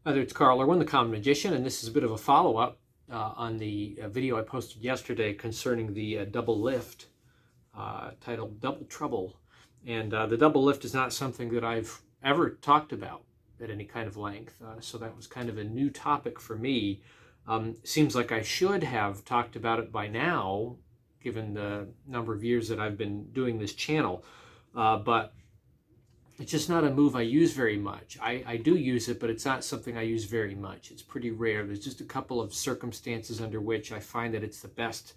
Hi there, it's Carl Irwin, the Common Magician, and this is a bit of a follow-up on the video I posted yesterday concerning the double lift titled Double Trouble. And the double lift is not something that I've ever talked about at any kind of length, so that was kind of a new topic for me. Seems like I should have talked about it by now, given the number of years that I've been doing this channel, but it's just not a move I use very much. I do use it, but it's not something I use very much. It's pretty rare. There's just a couple of circumstances under which I find that it's the best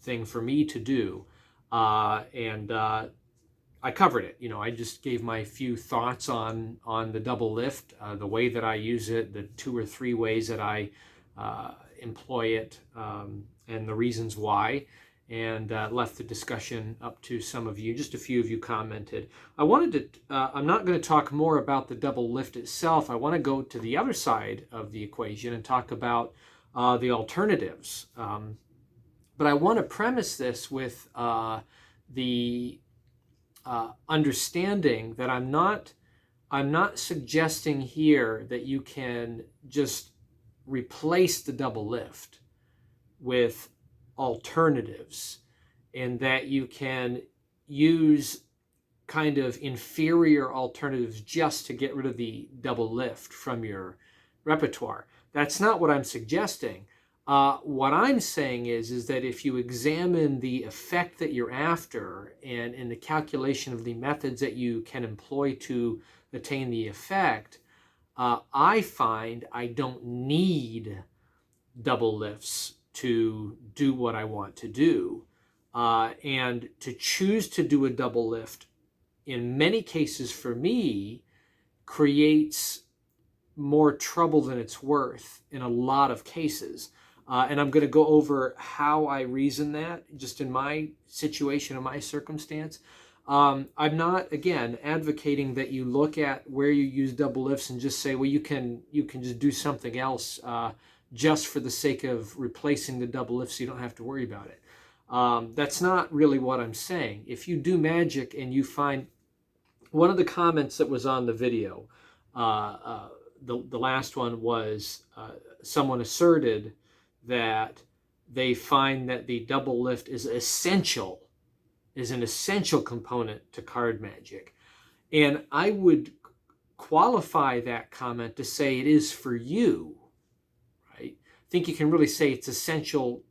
thing for me to do. And I covered it. I just gave my few thoughts on the double lift, the way that I use it, the 2 or 3 ways that I employ it, and the reasons why, and left the discussion up to some of you. Just a few of you commented. I'm not going to talk more about the double lift itself. I want to go to the other side of the equation and talk about the alternatives. But I want to premise this with the understanding that I'm not suggesting here that you can just replace the double lift with alternatives, and that you can use kind of inferior alternatives just to get rid of the double lift from your repertoire. That's not what I'm suggesting. What I'm saying is that if you examine the effect that you're after, and in the calculation of the methods that you can employ to attain the effect, I find I don't need double lifts to do what I want to do. And to choose to do a double lift, in many cases for me, creates more trouble than it's worth in a lot of cases. And I'm going to go over how I reason that just in my situation, in my circumstance. I'm not, again, advocating that you look at where you use double lifts and just say, well, you can just do something else just for the sake of replacing the double lift so you don't have to worry about it. That's not really what I'm saying. If you do magic and you find one of the comments that was on the video, the last one was someone asserted that they find that the double lift is an essential component to card magic. And I would qualify that comment to say it is for you. Right? I think you can really say it's essential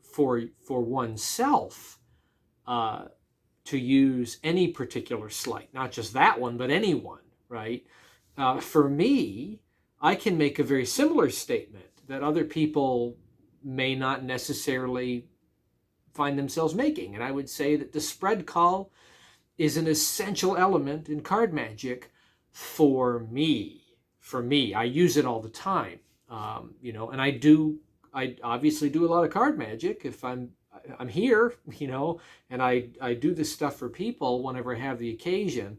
for oneself to use any particular sleight, not just that one, but any one, right? For me, I can make a very similar statement that other people may not necessarily find themselves making. And I would say that the spread call is an essential element in card magic for me. For me, I use it all the time. And I obviously do a lot of card magic if I'm here, and I do this stuff for people whenever I have the occasion.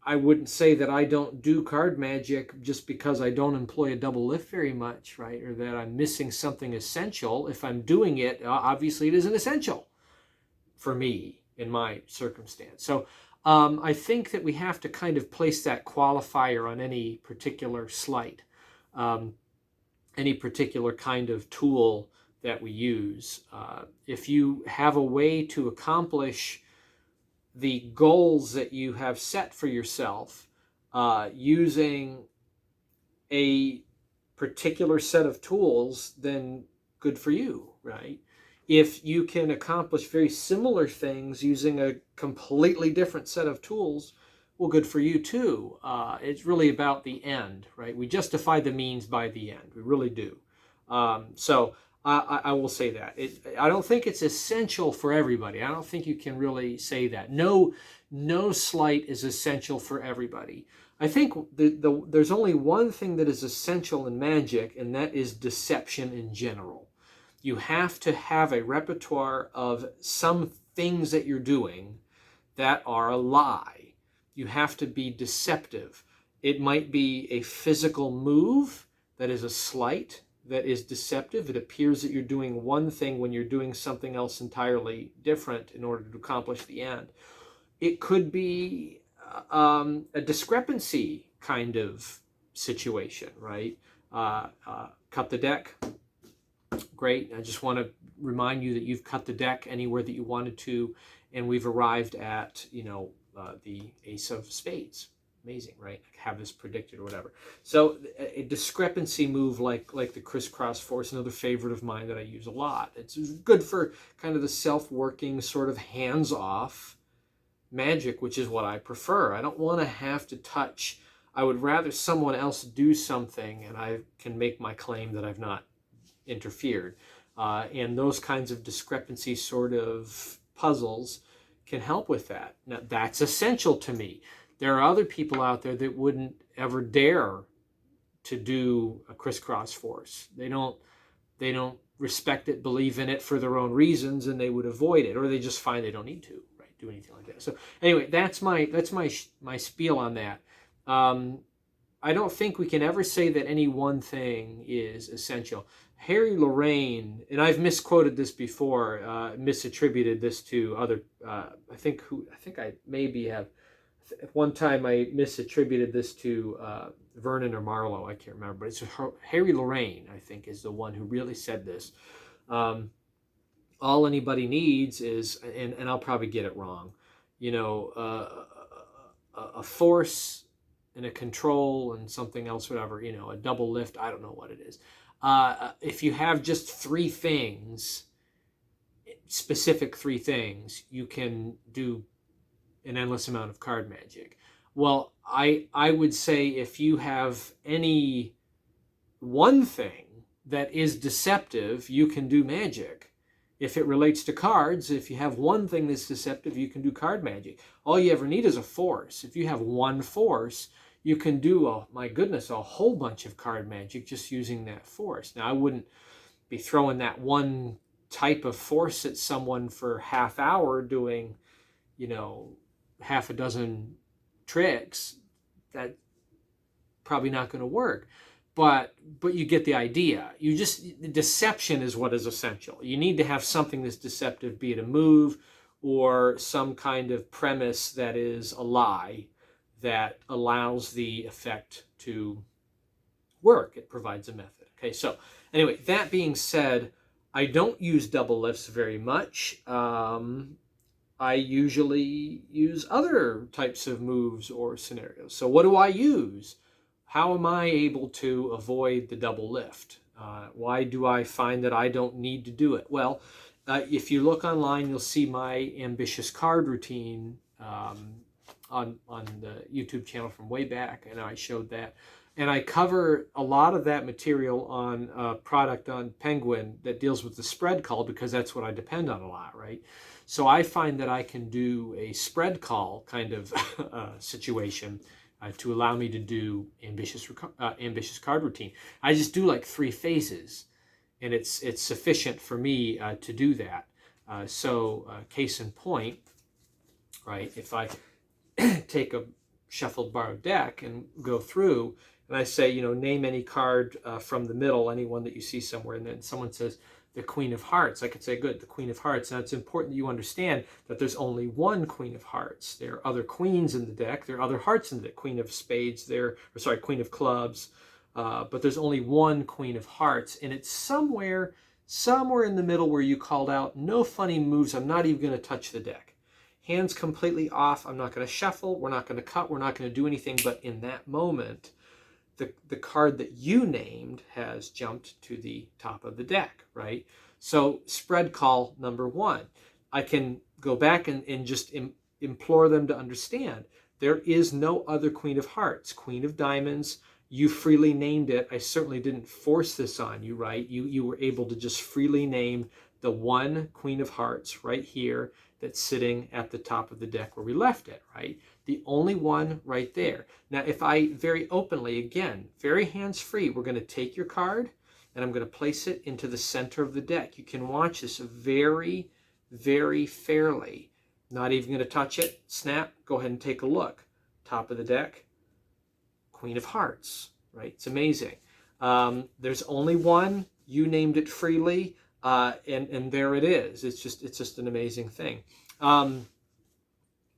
I wouldn't say that I don't do card magic just because I don't employ a double lift very much, right? Or that I'm missing something essential. If I'm doing it, obviously it isn't essential for me in my circumstance. So I think that we have to kind of place that qualifier on any particular sleight, any particular kind of tool that we use. If you have a way to accomplish the goals that you have set for yourself using a particular set of tools, then good for you, right? If you can accomplish very similar things using a completely different set of tools, well, good for you too. It's really about the end, right? We justify the means by the end. We really do. So I will say that. I don't think it's essential for everybody. I don't think you can really say that. No sleight is essential for everybody. I think there's only one thing that is essential in magic, and that is deception in general. You have to have a repertoire of some things that you're doing that are a lie. You have to be deceptive. It might be a physical move that is a sleight, that is deceptive. It appears that you're doing one thing when you're doing something else entirely different in order to accomplish the end. It could be a discrepancy kind of situation, right? Cut the deck. Great. I just want to remind you that you've cut the deck anywhere that you wanted to, and we've arrived at, the ace of spades. Amazing, right? Have this predicted or whatever. So a discrepancy move like the crisscross force, another favorite of mine that I use a lot. It's good for kind of the self-working sort of hands-off magic, which is what I prefer. I don't want to have to touch. I would rather someone else do something and I can make my claim that I've not interfered. And those kinds of discrepancy sort of puzzles can help with that. Now, that's essential to me. There are other people out there that wouldn't ever dare to do a crisscross force. They don't respect it, believe in it for their own reasons, and they would avoid it, or they just find they don't need to, right, do anything like that. So anyway, that's my spiel on that. I don't think we can ever say that any one thing is essential. Harry Lorraine, and I've misquoted this before, misattributed this to other. I think I maybe have. At one time, I misattributed this to Vernon or Marlowe. I can't remember, but it's Harry Lorraine, I think, is the one who really said this. All anybody needs is, and I'll probably get it wrong, a force and a control and something else, whatever, a double lift. I don't know what it is. If you have just three things, specific three things, you can do an endless amount of card magic. Well, I would say if you have any one thing that is deceptive, you can do magic. If it relates to cards, if you have one thing that's deceptive, you can do card magic. All you ever need is a force. If you have one force, you can do, a whole bunch of card magic just using that force. Now, I wouldn't be throwing that one type of force at someone for half hour doing, half a dozen tricks. That's probably not going to work. But you get the idea. Deception is what is essential. You need to have something that's deceptive, be it a move or some kind of premise that is a lie that allows the effect to work. It provides a method. Okay, so anyway, that being said, I don't use double lifts very much. I usually use other types of moves or scenarios. So what do I use? How am I able to avoid the double lift? Why do I find that I don't need to do it? Well, if you look online, you'll see my ambitious card routine on the YouTube channel from way back, and I showed that. And I cover a lot of that material on a product on Penguin that deals with the spread call, because that's what I depend on a lot, right? So I find that I can do a spread call kind of situation to allow me to do ambitious card routine. I just do like 3 phases, and it's sufficient for me to do that. So case in point, right? If I take a shuffled borrowed deck and go through, and I say, name any card from the middle, any one that you see somewhere, and then someone says the Queen of Hearts. I could say, good, the Queen of Hearts. Now, it's important that you understand that there's only one Queen of Hearts. There are other queens in the deck. There are other hearts in the deck. Queen of Spades Queen of Clubs. But there's only one Queen of Hearts, and it's somewhere in the middle where you called out, no funny moves. I'm not even going to touch the deck. Hands completely off. I'm not going to shuffle. We're not going to cut. We're not going to do anything. But in that moment, the card that you named has jumped to the top of the deck, right? So spread call number 1. I can go back and just implore them to understand there is no other Queen of Hearts. Queen of Diamonds, you freely named it. I certainly didn't force this on you, right? You were able to just freely name the one Queen of Hearts right here that's sitting at the top of the deck where we left it, right? The only one right there. Now, if I very openly, again, very hands-free, we're going to take your card and I'm going to place it into the center of the deck. You can watch this very, very fairly. Not even going to touch it. Snap. Go ahead and take a look. Top of the deck, Queen of Hearts, right? It's amazing. There's only one. You named it freely. And there it is. It's just an amazing thing.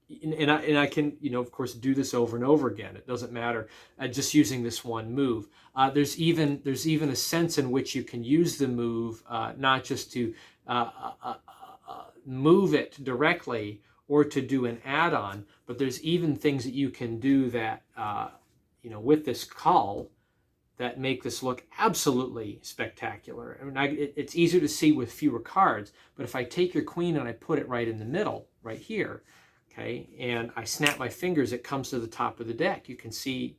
and I can, of course, do this over and over again. It doesn't matter, just using this one move. There's even a sense in which you can use the move, not just to move it directly or to do an add-on, but there's even things that you can do that, with this call that make this look absolutely spectacular. I mean, it's easier to see with fewer cards, but if I take your queen and I put it right in the middle, right here, okay, and I snap my fingers, it comes to the top of the deck. You can see,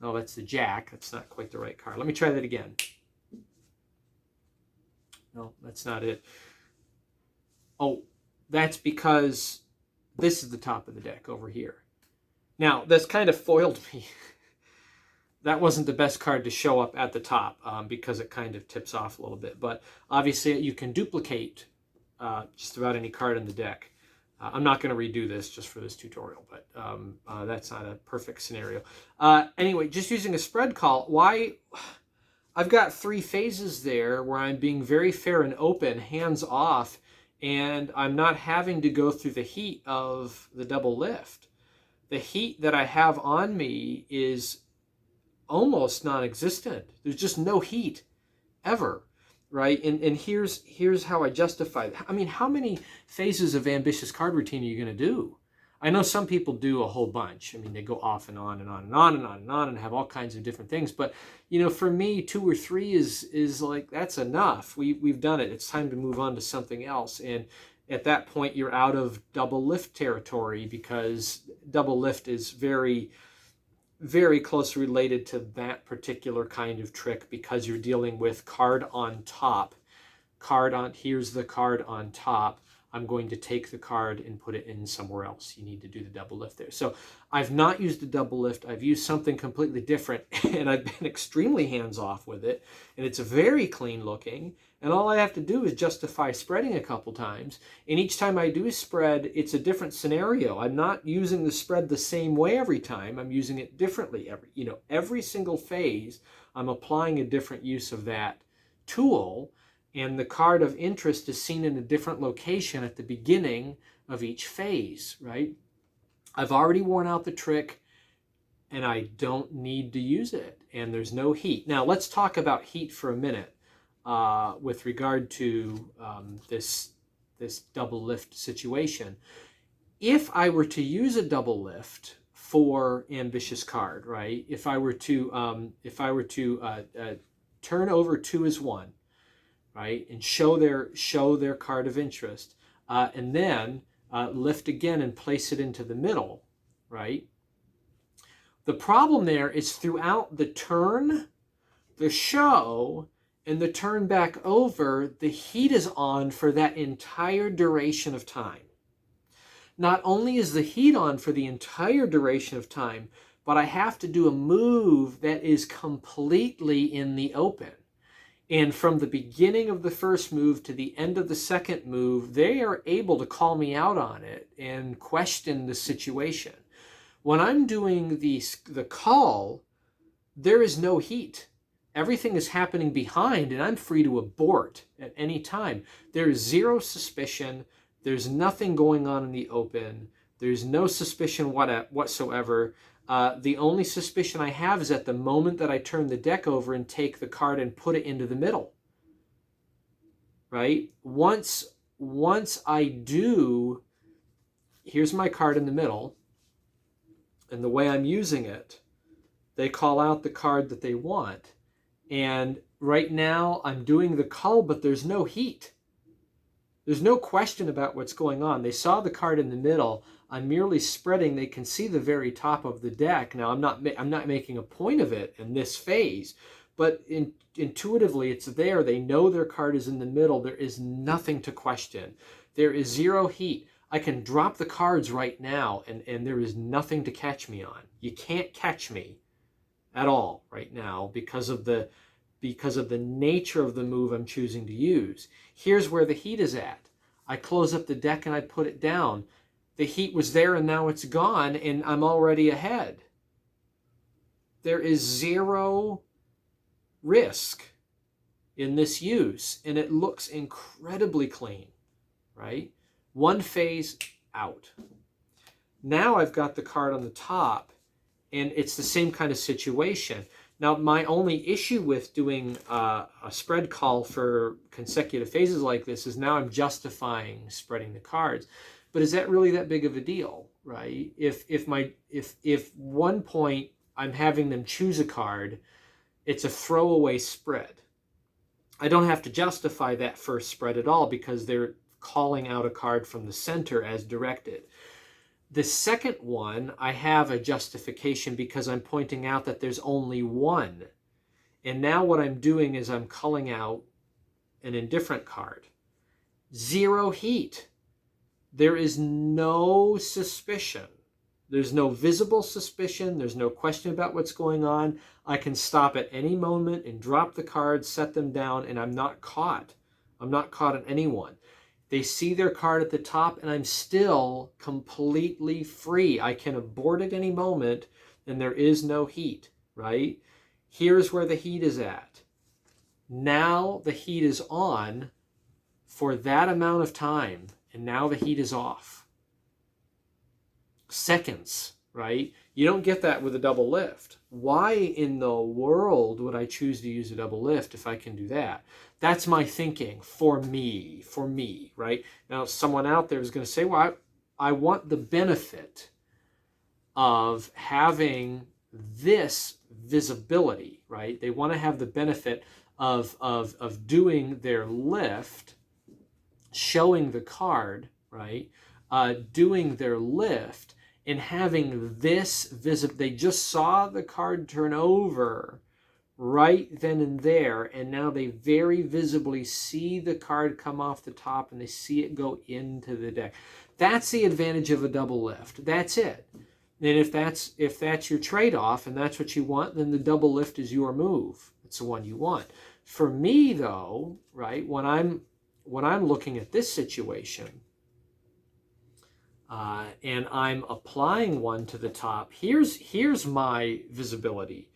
oh, that's the jack. That's not quite the right card. Let me try that again. No, that's not it. Oh, that's because this is the top of the deck over here. Now, that's kind of foiled me. That wasn't the best card to show up at the top because it kind of tips off a little bit. But obviously, you can duplicate just about any card in the deck. I'm not going to redo this just for this tutorial, but that's not a perfect scenario. Anyway, just using a spread call, why? I've got 3 phases there where I'm being very fair and open, hands off, and I'm not having to go through the heat of the double lift. The heat that I have on me is almost non-existent. There's just no heat ever, right? And here's how I justify that. I mean, how many phases of ambitious card routine are you going to do? I know some people do a whole bunch. I mean, they go off and on and on and on and on and on and have all kinds of different things. But for me, 2 or 3 is like, that's enough. We've done it. It's time to move on to something else. And at that point, you're out of double lift territory, because double lift is very, very closely related to that particular kind of trick, because you're dealing with card on top. Here's the card on top. I'm going to take the card and put it in somewhere else. You need to do the double lift there. So I've not used a double lift. I've used something completely different, and I've been extremely hands-off with it, and it's very clean looking, and all I have to do is justify spreading a couple times, and each time I do spread, it's a different scenario. I'm not using the spread the same way every time. I'm using it differently. Every single phase, I'm applying a different use of that tool, and the card of interest is seen in a different location at the beginning of each phase, right? I've already worn out the trick, and I don't need to use it, and there's no heat. Now, let's talk about heat for a minute with regard to this double lift situation. If I were to use a double lift for ambitious card, right? If I were to turn over 2 as 1, right, and show their card of interest, and then lift again and place it into the middle, right? The problem there is throughout the turn, the show, and the turn back over, the heat is on for that entire duration of time. Not only is the heat on for the entire duration of time, but I have to do a move that is completely in the open. And from the beginning of the first move to the end of the second move, they are able to call me out on it and question the situation. When I'm doing the call, there is no heat. Everything is happening behind, and I'm free to abort at any time. There is zero suspicion. There's nothing going on in the open. There's no suspicion whatsoever. The only suspicion I have is at the moment that I turn the deck over and take the card and put it into the middle, right? Once I do, here's my card in the middle, and the way I'm using it, they call out the card that they want. And right now I'm doing the call, but there's no heat. There's no question about what's going on. They saw the card in the middle. I'm merely spreading. They can see the very top of the deck. Now, I'm not making a point of it in this phase, but intuitively it's there. They know their card is in the middle. There is nothing to question. There is zero heat. I can drop the cards right now, and there is nothing to catch me on. You can't catch me at all right now because of the nature of the move I'm choosing to use. Here's where the heat is at. I close up the deck and I put it down. The heat was there and now it's gone, and I'm already ahead. There is zero risk in this use, and it looks incredibly clean, right? One phase out. Now I've got the card on the top, and it's the same kind of situation. Now, my only issue with doing a spread call for consecutive phases like this is now I'm justifying spreading the cards. But is that really that big of a deal, right? If one point I'm having them choose a card, it's a throwaway spread. I don't have to justify that first spread at all because they're calling out a card from the center as directed. The second one, I have a justification because I'm pointing out that there's only one. And now what I'm doing is I'm culling out an indifferent card. Zero heat. There is no suspicion. There's no visible suspicion. There's no question about what's going on. I can stop at any moment and drop the cards, set them down, and I'm not caught. I'm not caught at anyone. They see their card at the top, and I'm still completely free. I can abort at any moment, and there is no heat, right? Here's where the heat is at. Now the heat is on for that amount of time, and now the heat is off. Seconds, right? You don't get that with a double lift. Why in the world would I choose to use a double lift if I can do that? That's my thinking for me, right? Now, someone out there is going to say, well, I want the benefit of having this visibility, right? They want to have the benefit of doing their lift, showing the card, right? Doing their lift and having this visible. They just saw the card turn over right then and there, and now they very visibly see the card come off the top and they see it go into the deck. That's the advantage of a double lift. That's it. And if that's your trade-off and that's what you want, then the double lift is your move. It's the one you want. For me, though, right, when I'm looking at this situation and I'm applying one to the top, here's my visibility.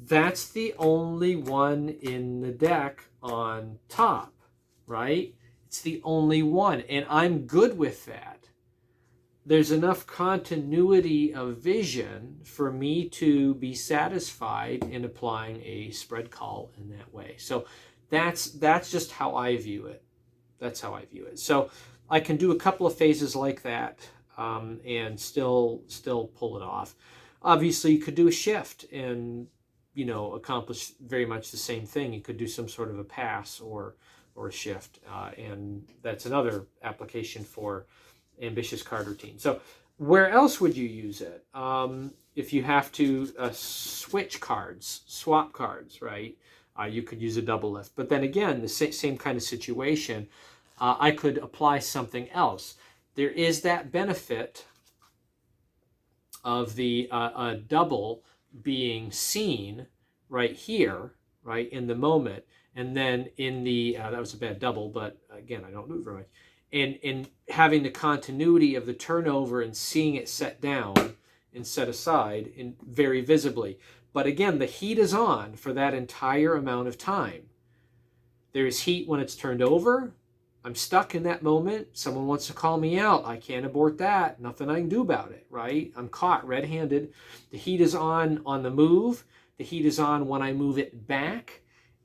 That's the only one in the deck on top, right? It's the only one, and I'm good with that. There's enough continuity of vision for me to be satisfied in applying a spread call in that way. So that's just how I view it. That's how I view it. So I can do a couple of phases like that and still pull it off. Obviously, you could do a shift and accomplish very much the same thing. You could do some sort of a pass or a shift, and that's another application for ambitious card routine. So where else would you use it? If you have to switch cards, swap cards, right? You could use a double lift. But then again, the same kind of situation, I could apply something else. There is that benefit of the double being seen right here, right, in the moment. And then in the, that was a bad double, but again, I don't do it very much. And having the continuity of the turnover and seeing it set down and set aside and very visibly. But again, the heat is on for that entire amount of time. There is heat when it's turned over. I'm stuck in that moment. Someone wants to call me out. I can't abort that. Nothing I can do about it, right? I'm caught red-handed. The heat is on the move. The heat is on when I move it back.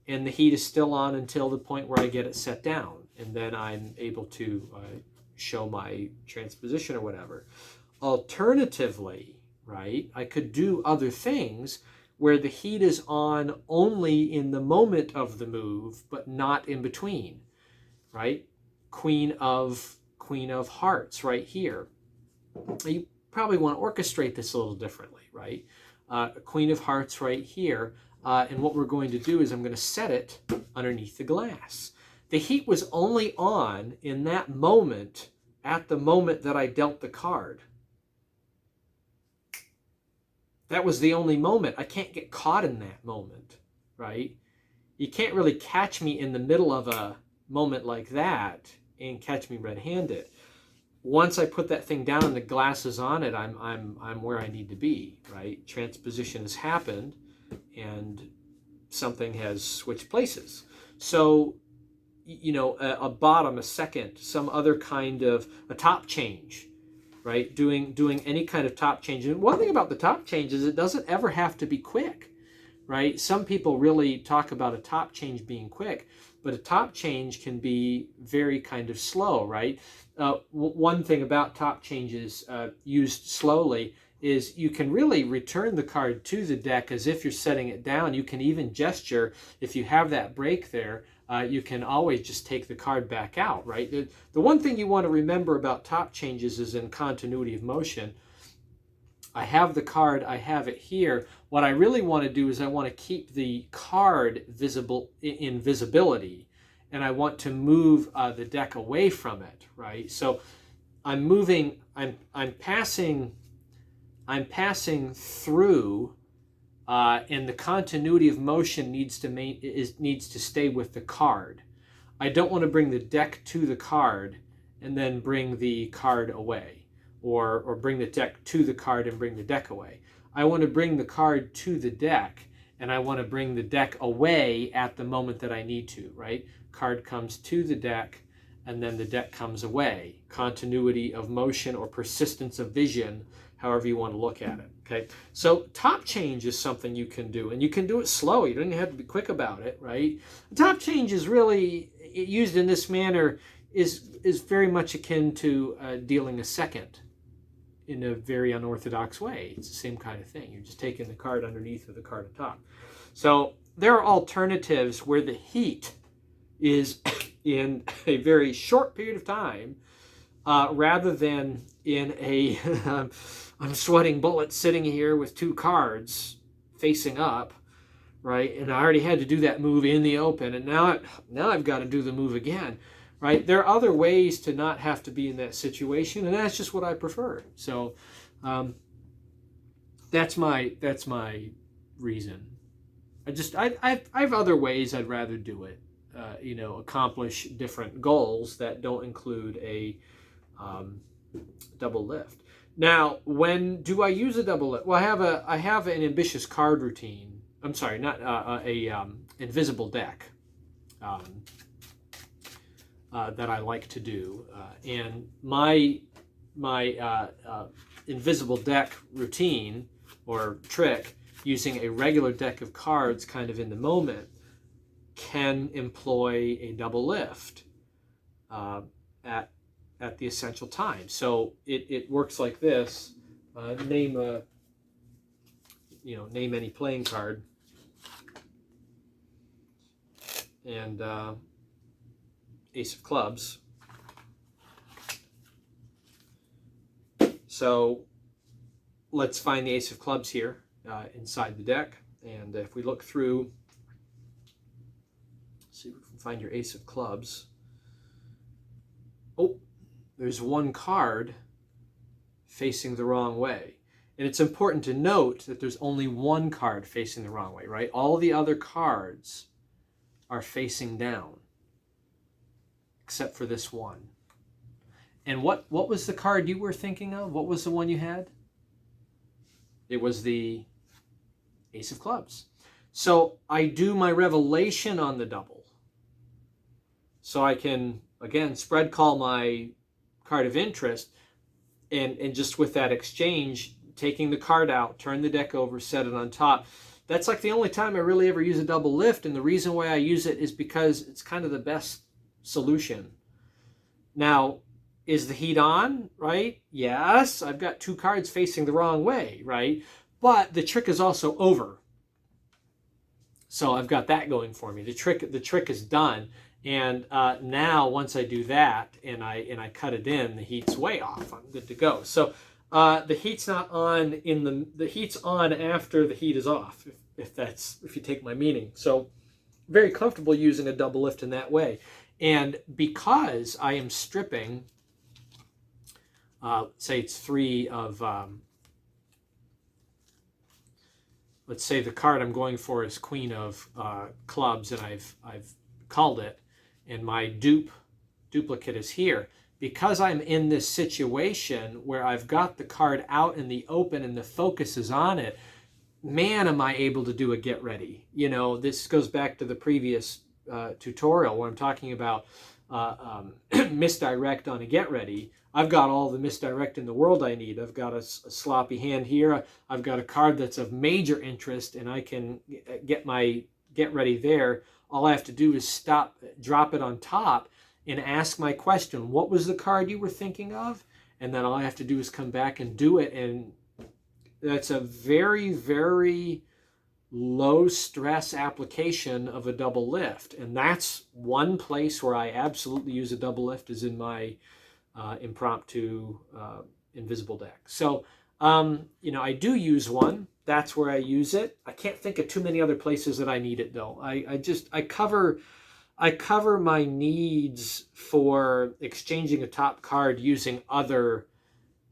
And the heat is still on until the point where I get it set down. And then I'm able to show my transposition or whatever. Alternatively, right, I could do other things where the heat is on only in the moment of the move, but not in between, right? Queen of Hearts right here. You probably want to orchestrate this a little differently, right? Queen of Hearts right here. And what we're going to do is I'm going to set it underneath the glass. The heat was only on in that moment, at the moment that I dealt the card. That was the only moment. I can't get caught in that moment, right? You can't really catch me in the middle of a moment like that and catch me red-handed. Once I put that thing down and the glass is on it, I'm where I need to be, right? Transposition has happened and something has switched places. So, a bottom, a second, some other kind of a top change, right? Doing any kind of top change. And one thing about the top change is it doesn't ever have to be quick, right? Some people really talk about a top change being quick, but a top change can be very kind of slow, right? One thing about top changes used slowly is you can really return the card to the deck as if you're setting it down. You can even gesture, if you have that break there, you can always just take the card back out, right? The one thing you want to remember about top changes is in continuity of motion. I have the card, I have it here. What I really want to do is I want to keep the card visible in visibility, and I want to move the deck away from it, right? So I'm moving, I'm passing through, and the continuity of motion needs to stay with the card. I don't want to bring the deck to the card and then bring the card away, or bring the deck to the card and bring the deck away. I want to bring the card to the deck, and I want to bring the deck away at the moment that I need to, right? Card comes to the deck, and then the deck comes away. Continuity of motion or persistence of vision, however you want to look at it, okay? So top change is something you can do, and you can do it slow. You don't have to be quick about it, right? Top change is really, used in this manner, is very much akin to dealing a second in a very unorthodox way. It's the same kind of thing. You're just taking the card underneath with the card on top. So there are alternatives where the heat is in a very short period of time, rather than in a I'm sweating bullets sitting here with two cards facing up, right? And I already had to do that move in the open, and now I've got to do the move again, right? There are other ways to not have to be in that situation, and that's just what I prefer. So that's my reason. I have other ways I'd rather do it. Accomplish different goals that don't include a double lift. Now, when do I use a double lift? Well, I have an ambitious card routine. I'm sorry, not invisible deck that I like to do, and my invisible deck routine or trick, using a regular deck of cards kind of in the moment, can employ a double lift at the essential time. So it works like this. Name any playing card, and Ace of Clubs. So let's find the Ace of Clubs here inside the deck, and if we look through, see if we can find your Ace of Clubs. Oh, there's one card facing the wrong way. And it's important to note that there's only one card facing the wrong way, right? All the other cards are facing down, except for this one. And what was the card you were thinking of? What was the one you had? It was the Ace of Clubs. So I do my revelation on the double. So I can, again, spread call my card of interest, and just with that exchange, taking the card out, turn the deck over, set it on top. That's like the only time I really ever use a double lift, and the reason why I use it is because it's kind of the best solution. Now, is the heat on, right? Yes, I've got two cards facing the wrong way, right? But the trick is also over. So I've got that going for me. The trick is done. And now once I do that and I cut it in, the heat's way off. I'm good to go. So the heat's not on the heat's on after the heat is off, if you take my meaning. So very comfortable using a double lift in that way. And because I am stripping, say it's three of, let's say the card I'm going for is Queen of Clubs, and I've called it, and my duplicate is here. Because I'm in this situation where I've got the card out in the open and the focus is on it, man, am I able to do a get ready. This goes back to the previous tutorial where I'm talking about misdirect on a get ready, I've got all the misdirect in the world I need. I've got a sloppy hand here. I've got a card that's of major interest, and I can get my get ready there. All I have to do is stop, drop it on top, and ask my question. What was the card you were thinking of? And then all I have to do is come back and do it. And that's a very, very low stress application of a double lift. And that's one place where I absolutely use a double lift, is in my impromptu invisible deck. So, I do use one. That's where I use it. I can't think of too many other places that I need it though. I cover my needs for exchanging a top card using other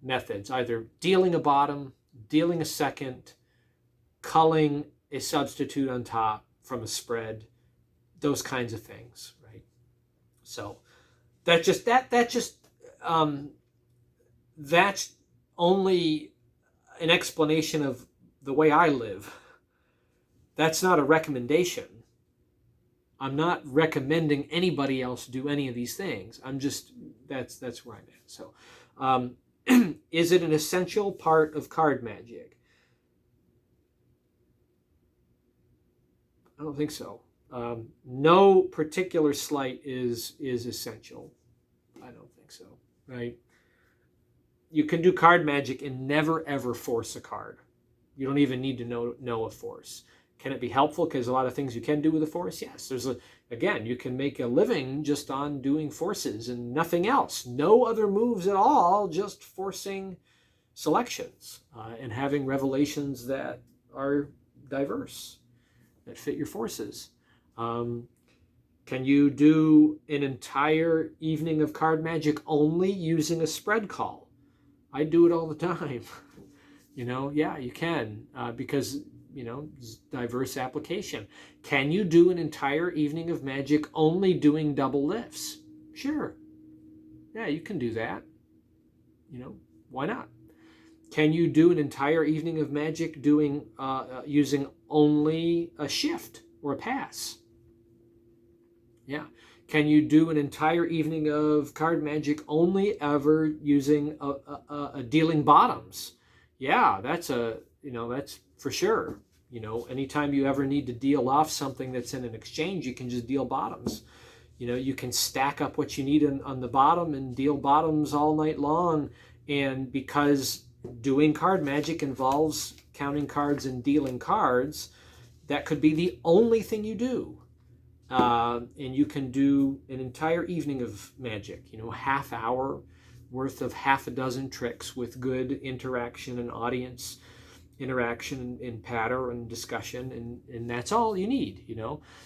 methods, either dealing a bottom, dealing a second, culling a substitute on top from a spread, those kinds of things, right? So that's only an explanation of the way I live. That's not a recommendation. I'm not recommending anybody else do any of these things. That's where I'm at. So, is it an essential part of card magic? I don't think so. No particular sleight is essential. I don't think so, right? You can do card magic and never ever force a card. You don't even need to know a force. Can it be helpful? Because a lot of things you can do with a force, yes. Again, you can make a living just on doing forces and nothing else. No other moves at all, just forcing selections and having revelations that are diverse, that fit your forces. Can you do an entire evening of card magic only using a spread call? I do it all the time. Yeah, you can, because, diverse application. Can you do an entire evening of magic only doing double lifts? Sure. Yeah, you can do that. Why not? Can you do an entire evening of magic doing using only a shift or a pass? Yeah. Can you do an entire evening of card magic only ever using a dealing bottoms? Yeah, that's for sure. Anytime you ever need to deal off something that's in an exchange, you can just deal bottoms. You can stack up what you need on the bottom and deal bottoms all night long. And because doing card magic involves counting cards and dealing cards, that could be the only thing you do. And you can do an entire evening of magic, half hour worth of half a dozen tricks with good interaction and audience interaction and patter and discussion, and that's all you need.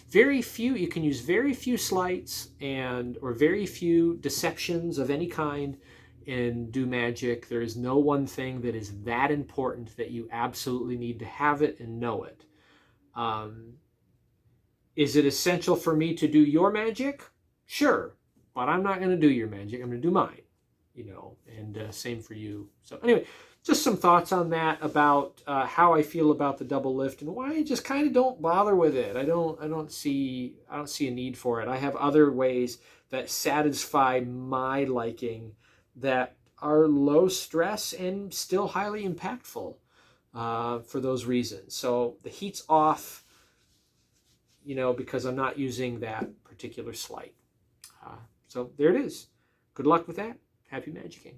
Very few, you can use very few sleights or very few deceptions of any kind and do magic. There is no one thing that is that important that you absolutely need to have it and know it. Is it essential for me to do your magic? Sure, but I'm not going to do your magic. I'm going to do mine, and same for you. So anyway, just some thoughts on that about how I feel about the double lift and why I just kind of don't bother with it. I don't see a need for it. I have other ways that satisfy my liking that are low stress and still highly impactful for those reasons. So the heat's off, because I'm not using that particular sleight. So there it is. Good luck with that. Happy magicking.